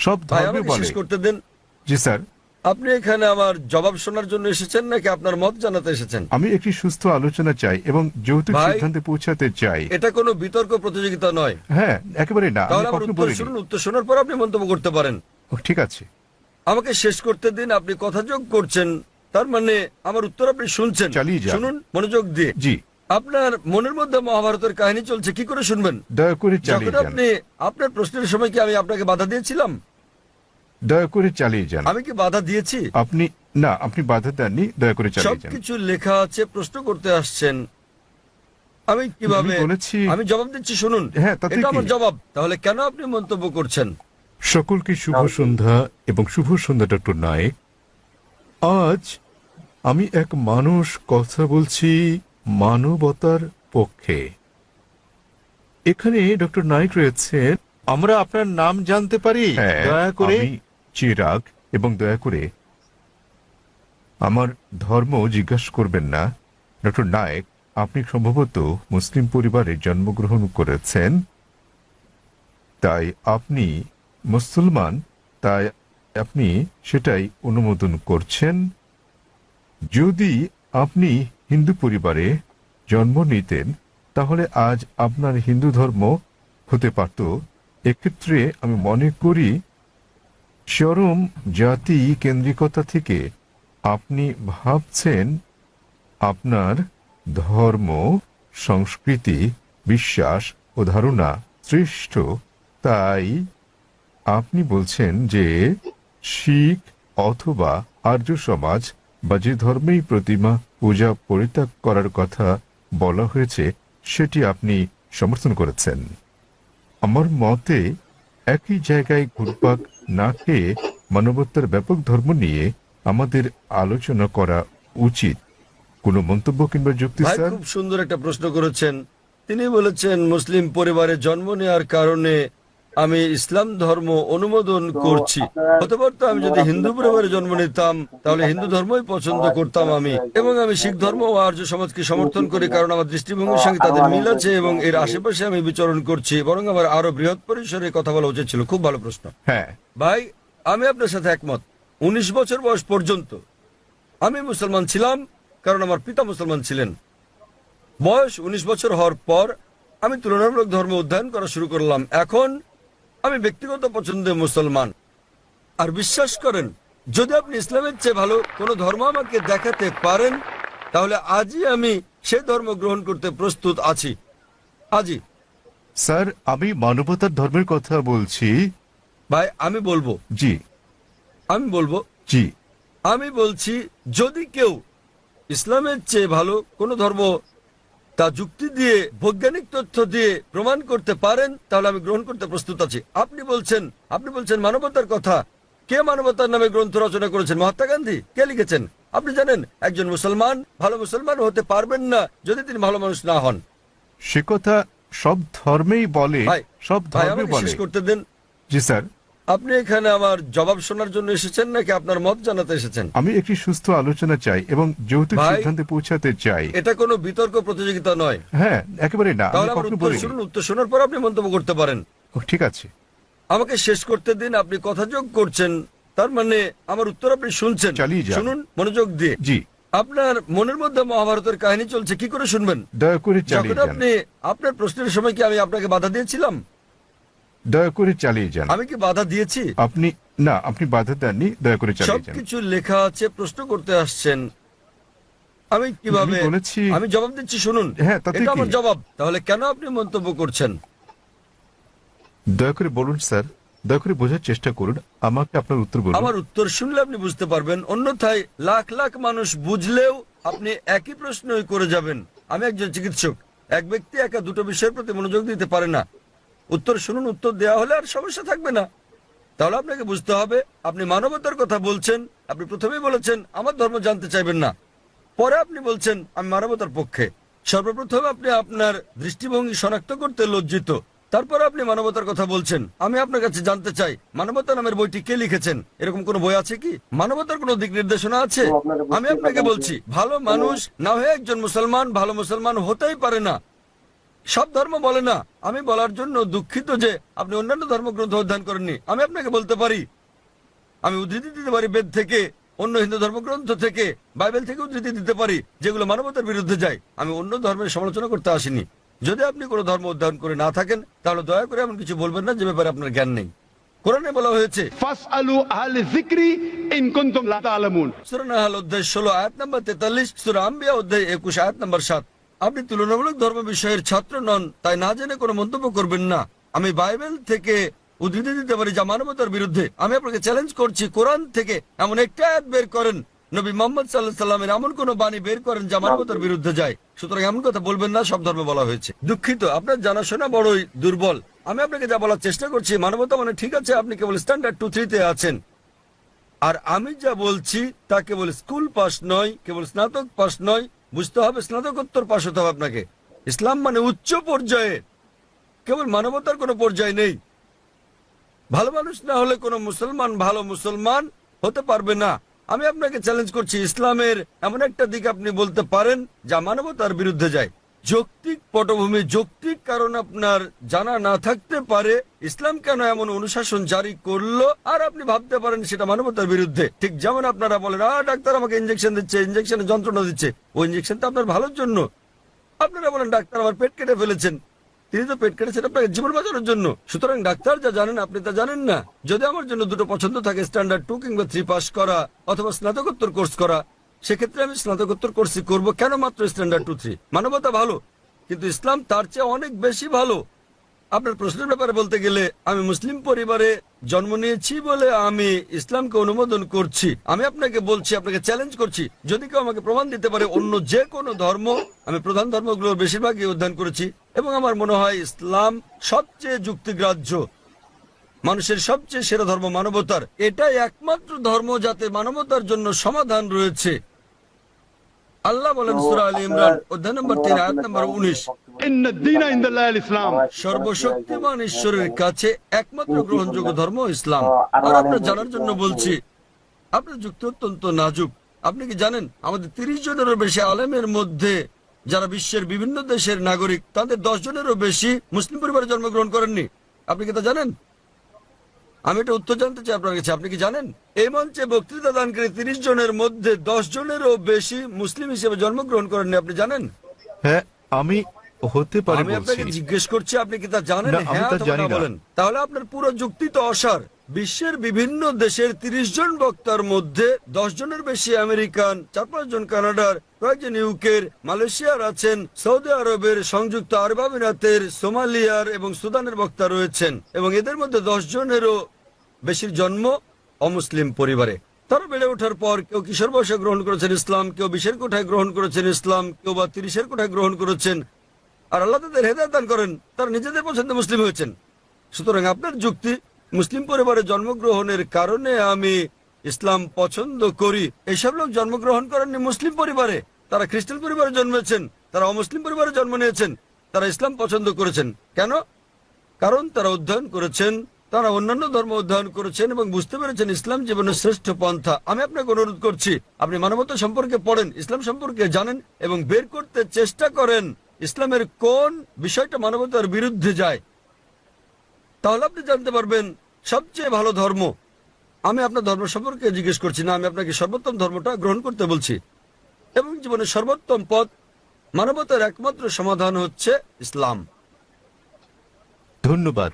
সব ভাই ধর্মে আমাকে বলে। শেষ করতে দিন। জি স্যার, আপনি এখানে আমার জবাব শোনার জন্য এসেছেন নাকি আপনার মত জানাতে এসেছেন? আমি একটি সুস্থ আলোচনা চাই এবং যৌতুক ভাই সিদ্ধান্তে পৌঁছাতে চাই। এটা কোনো বিতর্ক প্রতিযোগিতা নয়। হ্যাঁ, একেবারে না, আমি তাহলে আমার কখনো উত্তর বলিনি। শুনুন, উত্তর শোনার পর আপনি মন্তব্য করতে পারেন। ঠিক আছে। আমাকে শেষ করতে দিন। আপনি কথা যোগ করছেন, তার মানে আমার উত্তর আপনি শুনছেন। চালিয়ে যান। শুনুন মনোযোগ দিয়ে। জি। আপনার মনের মধ্যে মহাভারতের কাহিনী চলছে, কি করে শুনবেন? দয়া করে চালিয়ে যখন যান। আপনি আপনার প্রশ্নের সময় কি আমি আপনাকে বাধা দিয়েছিলাম? দয়া করে চালিয়ে যান। আমি কি বাধা দিয়েছি? আপনি না, আপনি বাধা দেননি, দয়া করে চালিয়ে যান। সবকিছু লেখা আছে, প্রশ্ন করতে আসছেন, আমি কিভাবে আমি বলেছি। আমি জবাব দিচ্ছি, শুনুন। হ্যাঁ, তাতে এটা কি? আমার জবাব। তাহলে কেন আপনি মন্তব্য করছেন? সকলকে শুভ সন্ধ্যা এবং শুভ সন্ধ্যা ডক্টর নায়েক। আজ আমি এক মানুষ কথা বলছি মানবতার পক্ষে। এখানে ডক্টর নায়েক রয়েছেন। আমরা আপনার নাম জানতে পারি হ্যাঁ, দয়া করে? আমি চিরাগ, এবং দয়া করে আমার ধর্ম জিজ্ঞাসা করবেন না। ডক্টর নায়েক, আপনি সম্ভবত মুসলিম পরিবারে জন্মগ্রহণ করেছেন, তাই আপনি মুসলমান, তাই আপনি সেটাই অনুমোদন করছেন। যদি আপনি হিন্দু পরিবারে জন্ম নিতেন তাহলে আজ আপনার হিন্দু ধর্ম হতে পারত। এক্ষেত্রে আমি মনে করি চরম জাতি কেন্দ্রিকতা থেকে আপনি ভাবছেন আপনার ধর্ম, সংস্কৃতি, বিশ্বাস ও ধারণা শ্রেষ্ঠ, তাই আপনি বলছেন যে শিখ অথবা আর্য সমাজ বা যে ধর্মেই প্রতিমা পূজা পরিত্যাগ করার কথা বলা হয়েছে সেটি আপনি সমর্থন করেছেন। আমার মতে একই জায়গায় ঘুরপাক না খেয়ে মানবতার ব্যাপক ধর্ম নিয়ে আমাদের আলোচনা করা উচিত। কোনো মন্তব্য কিংবা যুক্তি ভাই স্যার? খুব সুন্দর একটা প্রশ্ন করেছেন। তিনি বলেছেন মুসলিম পরিবারে জন্ম নেওয়ার কারণে আমি ইসলাম ধর্ম অনুমোদন করছি। হতে পারতো আমি যদি হিন্দু পরিবারে জন্ম নিতাম তাহলে হিন্দু ধর্মই পছন্দ করতাম আমি, এবং আমি শিখ ধর্ম ও আর্য সমাজকে সমর্থন করি কারণ আমার দৃষ্টিভঙ্গির সঙ্গে তাদের মিল আছে এবং এর আশেপাশে আমি বিচরণ করছি। বরং আমার আরো বৃহৎ পরিসরে কথা বলা উচিত ছিল। খুব ভালো প্রশ্ন। হ্যাঁ, ভাই আমি আপনার সাথে একমত। 19 বছর বয়স পর্যন্ত আমি মুসলমান ছিলাম কারণ আমার পিতা মুসলমান ছিলেন। বয়স 19 বছর হওয়ার পর আমি তুলনামূলক ধর্ম অধ্যয়ন করা শুরু করলাম। এখন আমি ব্যক্তিগত পছন্দে মুসলমান। আর বিশ্বাস করেন, যদি আপনি ইসলামের চেয়ে ভালো কোনো ধর্ম আমাকে দেখাতে পারেন তাহলে আজই আমি সেই ধর্ম গ্রহণ করতে প্রস্তুত আছি। আজই। স্যার, আমি মানবতার ধর্মের কথা বলছি। ভাই আমি বলবো জি। জি। আমি বলছি, যদি কেউ ইসলামের চেয়ে ভালো কোনো ধর্ম তা যুক্তি দিয়ে, বৈজ্ঞানিক তথ্য দিয়ে প্রমাণ করতে পারেন তাহলে আমি গ্রহণ করতে প্রস্তুত আছি। আপনি বলছেন মানবতার কথা। কে মানবতার নামে গ্রন্থ রচনা করেছেন? মহাত্মা গান্ধী। কে লিখেছেন? আপনি জানেন একজন মুসলমান ভালো মুসলমান হতে পারবেন না যদি তিনি ভালো মানুষ না হন। সে কথা সব ধর্মেই বলে। ভাই সব ভাই ধর্মে আমাকে বলে। শেষ করতে দিন। জি স্যার। আপনি এখানে আমার জবাব শোনার জন্য এসেছেন নাকি আপনার মত জানাতে এসেছেন? আমি একটি সুস্থ আলোচনা চাই এবং যৌতুক ভাই, সিদ্ধান্তে পৌঁছাতে চাই। এটা কোনো বিতর্ক প্রতিযোগিতা নয়। হ্যাঁ, একেবারে না, আমি তাহলে আমার কখনো উত্তর বলিনি। শুনুন, উত্তর শোনার পর আপনি মন্তব্য করতে পারেন। ঠিক আছে। আমাকে শেষ করতে দিন। আপনি কথা যোগ করছেন, তার মানে আমার উত্তর আপনি শুনছেন। চালিয়ে যান। শুনুন মনোযোগ দিয়ে। জি। আপনার মনের মধ্যে মহাভারতের কাহিনী চলছে, কি করে শুনবেন? দয়া করে যখন চালিয়ে যান। আপনি আপনার প্রশ্নের সময় কি আমি আপনাকে বাধা দিয়েছিলাম? দয়া করে চালিয়ে যান। আমি কি বাধা দিয়েছি? আপনি না, আপনি বাধা দেননি, দয়া করে চালিয়ে যান। সবকিছু লেখা আছে, প্রশ্ন করতে আসছেন, আমি কিভাবে আমি বলেছি। আমি জবাব দিচ্ছি, শুনুন। হ্যাঁ, তাতে এটা কি? আমার জবাব। তাহলে কেন আপনি মন্তব্য করছেন? দয়া করে বলুন স্যার, দয়া করে বোঝার চেষ্টা করুন, আমাকে আপনার উত্তর বলুন। আমার উত্তর শুনলে আপনি বুঝতে পারবেন, অন্যথায় লাখ লাখ মানুষ বুঝলেও আপনি একই প্রশ্নই করে যাবেন। আমি একজন চিকিৎসক। এক ব্যক্তি একা দুটো বিষয়ের প্রতি মনোযোগ দিতে পারে না। উত্তর শুনুন, উত্তর দেওয়া হলে আর সমস্যা থাকবে না। তাহলে আপনাকে বুঝতে হবে আপনি মানবতার কথা বলছেন। আপনি প্রথমেই বলেছেন আমার ধর্ম জানতে চাইবেন না, পরে আপনি বলছেন আমি মানবতার পক্ষে। সর্বপ্রথম আপনি আপনার দৃষ্টিভঙ্গি শনাক্ত করতে লজ্জিত, তারপর আপনি মানবতার কথা বলছেন। আমি আপনার কাছে জানতে চাই মানবতা নামের বইটি কে লিখেছেন? এরকম কোনো বই আছে কি? মানবতার কোনো দিক নির্দেশনা আছে? আমি আপনাকে বলছি ভালো মানুষ না হয়ে একজন মুসলমান ভালো মুসলমান হতেই পারে না। সব ধর্ম বলে না। আমি বলার জন্য দুঃখিত যে আপনি অন্যান্য ধর্মগ্রন্থ অধ্যয়ন করেননি। আমি আপনাকে বলতে পারি, আমি উদ্ধৃতি দিতে পারি বেদ থেকে, অন্য হিন্দু ধর্মগ্রন্থ থেকে, বাইবেল থেকে উদ্ধৃতি দিতে পারি যেগুলো মানবতার বিরুদ্ধে যায়। আমি অন্য ধর্মের সমালোচনা করতে আসিনি। যদি আপনি কোনো ধর্ম অধ্যয়ন করে না থাকেন তাহলে দয়া করে এমন কিছু বলবেন না যে ব্যাপারে আপনার জ্ঞান নেই। কোরআনে বলা হয়েছে ফাসআলু আহলে যিকরি ইন কুনতুম লা তা'লামুন। সূরা নাহল অধ্যায় 16 আয়াত নম্বর 43, সূরা আম্বিয়া অধ্যায় 21 আয়াত নম্বর 7। আপনি তুলনামূলক ধর্ম বিষয়ের ছাত্র নন, তাই না জেনে কোনো মন্তব্য করবেন না। আমি বাইবেল থেকে উদ্ধৃতি দিতে পারি যা মানবতার বিরুদ্ধে। আমি আপনাকে চ্যালেঞ্জ করছি, কোরআন থেকে এমন একটা আয়াত বের করেন, নবী মুহাম্মদ সাল্লাল্লাহু আলাইহি সাল্লামের এমন কোন বাণী বের করেন যা মানবতার বিরুদ্ধে যায়। সুতরাং এমন কথা বলবেন না সব ধর্মে বলা হয়েছে। দুঃখিত, আপনার জানাশোনা বড়ই দুর্বল। আমি আপনাকে যা বলার চেষ্টা করছি, মানবতা মানে ঠিক আছে, আপনি কেবল স্ট্যান্ডার্ড 2-3 তে আছেন। আর আমি যা বলছি তা কেবল স্কুল পাস নয়, কেবল স্নাতক পাস নয়, বুঝতে হবে স্নাতকোত্তর পাস হতে হবে আপনাকে। ইসলাম মানে উচ্চ পর্যায়ে, কেবল মানবতার কোনো পর্যায় নেই। ভালো মানুষ না হলে কোনো মুসলমান ভালো মুসলমান হতে পারবে না। আমি আপনাকে চ্যালেঞ্জ করছি, ইসলামের এমন একটা দিক আপনি বলতে পারেন যা মানবতার বিরুদ্ধে যায়। যৌক্তিক পটভূমি, যৌক্তিক কারণ আপনার জানা না থাকতে পারে ইসলাম কেন এমন অনুশাসন জারি করলো, আর আপনি ভাবতে পারেন সেটা মানবতার বিরুদ্ধে। ঠিক যেমন আপনারা বলেন, ডাক্তার আমাকে ইঞ্জেকশন দিচ্ছে, ইঞ্জেকশনে যন্ত্রণা দিচ্ছে, ওই ইঞ্জেকশন তো আপনার ভালোর জন্য। আপনারা বলেন ডাক্তার আমার পেট কেটে ফেলেছেন, তিনি তো পেট কেটেছেন আপনাকে জীবন বাঁচানোর জন্য। সুতরাং ডাক্তার যা জানেন আপনি তা জানেন না। যদি আমার জন্য দুটো পছন্দ থাকে, স্ট্যান্ডার্ড 2 কিংবা 3 পাস করা অথবা স্নাতকোত্তর কোর্স করা, সেক্ষেত্রে আমি স্নাতকোত্তর কোর্সই করব। কেন মাত্র স্ট্যান্ডার্ড 2-3? মানবতা ভালো, কিন্তু ইসলাম তার চেয়ে অনেক বেশি ভালো। আপনার প্রশ্নের ব্যাপারে বলতে গেলে, আমি মুসলিম পরিবারে জন্ম নিয়েছি বলে আমি ইসলামকে অনুমোদন করছি। আমি আপনাকে বলছি, আপনাকে চ্যালেঞ্জ করছি, যদি কেউ আমাকে প্রমাণ দিতে পারে অন্য যে কোনো ধর্ম, আমি প্রধান ধর্মগুলোর বেশিরভাগই অধ্যয়ন করেছি এবং আমার মনে হয় ইসলাম সবচেয়ে যুক্তিগ্রাহ্য, মানুষের সবচেয়ে সেরা ধর্ম মানবতার। এটাই একমাত্র ধর্ম যাতে মানবতার জন্য সমাধান রয়েছে। আল্লাহ বলেন সূরা আলে ইমরান অধ্যায় নম্বর 3 আয়াত নম্বর 19, ইন্নাদ দীনা ইনদাল্লাহিল ইসলাম। সর্বশক্তিমান ঈশ্বরের কাছে একমাত্র গ্রহণযোগ্য ধর্ম ইসলাম। আর আপনার জানার জন্য বলছি, আপনার যুক্তি অত্যন্ত নাজুক। আপনি কি জানেন আমাদের 30 জনেরও বেশি আলেমের মধ্যে যারা বিশ্বের বিভিন্ন দেশের নাগরিক, তাদের 10 জনেরও বেশি মুসলিম পরিবারে জন্মগ্রহণ করেননি? আপনি কি তা জানেন? আমি এটা উত্তর জানতে চাই আপনার কাছে, আপনি কি জানেন এই মঞ্চে বক্তৃতা দানকারী 30 জনের মধ্যে 10 জনেরও বেশি মুসলিম হিসেবে জন্মগ্রহণ করেননি? আপনি জানেন? হ্যাঁ, আমি হতে পারে আমি বলছি। আপনাকে জিজ্ঞেস করছি, আপনি কি তা জানেন? না, আমি হ্যাঁ তা অথবা জানি না না। বলেন। তাহলে আপনার পুরো যুক্তি তো অসার। বিশ্বের বিভিন্ন দেশের 30 জন বক্তার মধ্যে 10 জনের বেশি আমেরিকান, 4-5 জন কানাডার, কয়েকজন ইউকের, মালয়েশিয়ার আছেন, সৌদি আরবের, সংযুক্ত আরব আমিরাতের, সোমালিয়ার এবং সুদানের বক্তা রয়েছেন, এবং এদের মধ্যে 10 জনেরও বেশির জন্ম অমুসলিম পরিবারে। তারা বেড়ে ওঠার পর কেউ কিশোর বয়সে গ্রহণ করেছেন ইসলাম, কেউ 20-এর কোঠায় গ্রহণ করেছেন ইসলাম, কেউ বা 30-এর কোঠায় গ্রহণ করেছেন। আর আল্লাহ তাদের হেদায়েত দান করেন, তারা নিজেদের পছন্দে মুসলিম হয়েছেন। সুতরাং আপনার যুক্তি, মুসলিম পরিবারে জন্মগ্রহণের কারণে আমি ইসলাম পছন্দ করি, এসব লোক জন্মগ্রহণ করেননি মুসলিম পরিবারে, তারা খ্রিস্টান পরিবারে জন্মেছেন, তারা অমুসলিম পরিবারে জন্ম নিয়েছেন, তারা ইসলাম পছন্দ করেছেন। কেন? কারণ তারা অধ্যয়ন করেছেন, তারা অন্যান্য ধর্ম অধ্যয়ন করেছেন এবং বুঝতে পেরেছেন ইসলাম জীবনের শ্রেষ্ঠ পন্থা। আমি আপনাকে অনুরোধ করছি, আপনি মানবতা সম্পর্কে পড়েন, ইসলাম সম্পর্কে জানেন এবং বের করতে চেষ্টা করেন ইসলামের কোন বিষয়টা মানবতার বিরুদ্ধে যায়। তাহলে আপনি জানতে পারবেন সবচেয়ে ভালো ধর্ম। আমি আপনার ধর্ম সম্পর্কে জিজ্ঞেস করছি না, আমি আপনাকে সর্বোত্তম ধর্মটা গ্রহণ করতে বলছি। এবং জীবনের সর্বোত্তম পথ, মানবতার একমাত্র সমাধান হচ্ছে ইসলাম। ধন্যবাদ।